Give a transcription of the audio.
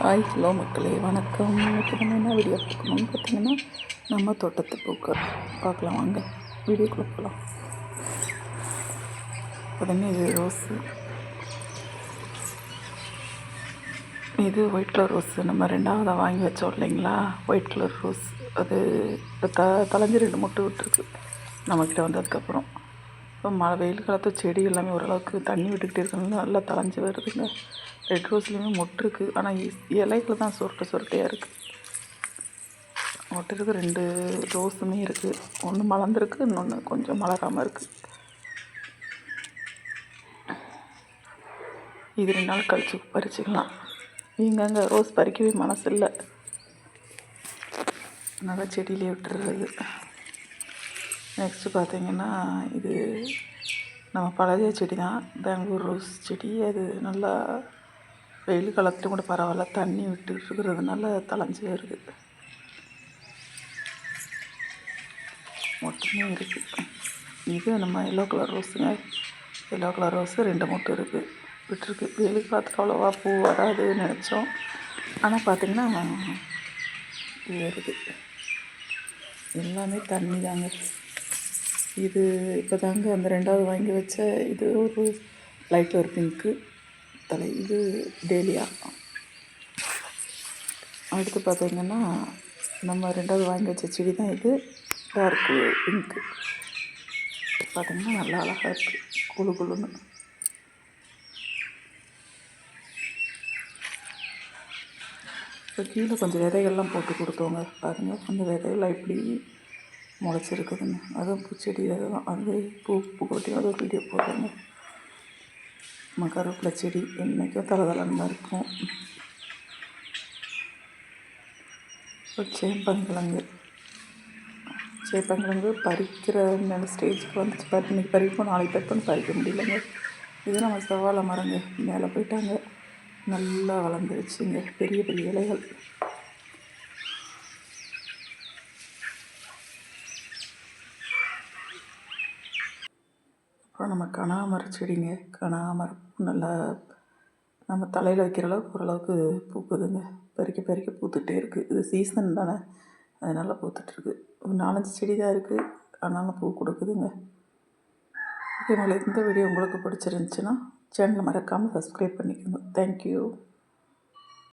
Hi hello மக்களே வணக்கம். இன்றைக்கி நம்ம என்ன வீடியோ பார்க்கணும்னு பார்த்திங்கன்னா, நம்ம தோட்டத்து பூக்கள் பார்க்கலாம் வாங்க, வீடியோக்குள்ளே போகலாம். உடனே இது ரோஸு, இது ஒயிட் கலர் ரோஸு. நம்ம ரெண்டாவதாக வாங்கி வச்சோம் இல்லைங்களா, ஒயிட் கலர் ரோஸ். அது இப்போ தலைஞ்சி 2 மொட்டு விட்டுருக்கு நம்மக்கிட்ட வந்ததுக்கப்புறம். இப்போ மழை வெயில் காலத்து செடி எல்லாமே ஓரளவுக்கு தண்ணி விட்டுக்கிட்டே இருக்கனால நல்லா தலைஞ்சி வருதுங்க. ரெட் ரோஸ்லேயுமே மொட்டு இருக்குது, ஆனால் இலைகள் தான் சுருட்டையாக இருக்குது. மொட்டு இருக்குது. 2 ரோஸுமே இருக்குது. ஒன்று மலர்ந்துருக்கு, இன்னொன்று கொஞ்சம் மலராமல் இருக்குது. இது 2 நாள் கழிச்சு பறிச்சுக்கலாம். இங்கங்கே ரோஸ் பறிக்கவே மனசு இல்லை, நல்லா செடியிலே விட்டுறது. நெக்ஸ்ட்டு பார்த்திங்கன்னா, இது நம்ம பழைய செடி தான், பெங்களூர் ரோஸ் செடி. அது நல்லா வெயில் காலத்துலையும் கூட பரவாயில்ல, தண்ணி விட்டு இருக்கிறதுனால தலைஞ்சி வருது. மொட்டுமே இருக்குது. இது நம்ம எல்லோ கலர் ரோஸுங்க. எல்லோ கலர் ரோஸு 2 மொட்டு இருக்குது, விட்டுருக்கு. வெயில் காலத்தில் அவ்வளோவா பூ வராதுன்னு நினச்சோம், ஆனால் பார்த்திங்கன்னா பூ வருது. எல்லாமே தண்ணி தாங்க. இது இப்போ தாங்க அந்த 2வது வாங்கி வச்ச, இது ஒரு லைட் ஒரு பிங்க்கு தலை. இது டேலியா. அடுத்து பார்த்திங்கன்னா, நம்ம 2வது வாங்கி வச்ச செடி தான் இது, டார்க்கு பிங்க்கு. பார்த்திங்கன்னா நல்லா அழகாக இருக்குது, குழு குழுன்னு. இப்போ கீழே கொஞ்சம் விதைகள்லாம் போட்டு கொடுத்தோங்க, பாருங்கள் அந்த விதையெல்லாம் எப்படி முளைச்சிருக்குதுன்னு. அதுவும் பூச்செடி விதை தான். அது பூ கொட்டி அது ஒரு வீடியோ போடுறாங்க. நம்ம கருவேப்பிலை செடி என்றைக்கும் தளதளன்னு தான் இருக்கும். இப்போ சேப்பங்கிழங்கு பறிக்கிற நல்ல ஸ்டேஜுக்கு வந்துச்சு. இன்றைக்கி பறிப்போம், நாளைக்கு பறிப்போம், பறிக்க முடியலைங்க. இது நம்ம செவ்வாழை மரங்க, மேலே போயிட்டாங்க, நல்லா வளர்ந்துருச்சுங்க, பெரிய பெரிய இலைகள். அப்புறம் நம்ம கனகாமரம் செடிங்க. கனகாமரம் நல்லா நம்ம தலையில் வைக்கிற அளவுக்கு ஓரளவுக்கு பூக்குதுங்க. பறிக்க பூத்துகிட்டே இருக்குது. இது சீசன் தானே, அதனால் பூத்துட்ருக்கு. ஒரு 4-5 செடி தான் இருக்குது, ஆனாலும் பூ கொடுக்குதுங்க. ஓகே, இந்த வீடியோ உங்களுக்கு பிடிச்சிருந்துச்சின்னா சேனலை மறக்காமல் சப்ஸ்கிரைப் பண்ணிக்கோங்க. தேங்க்யூ.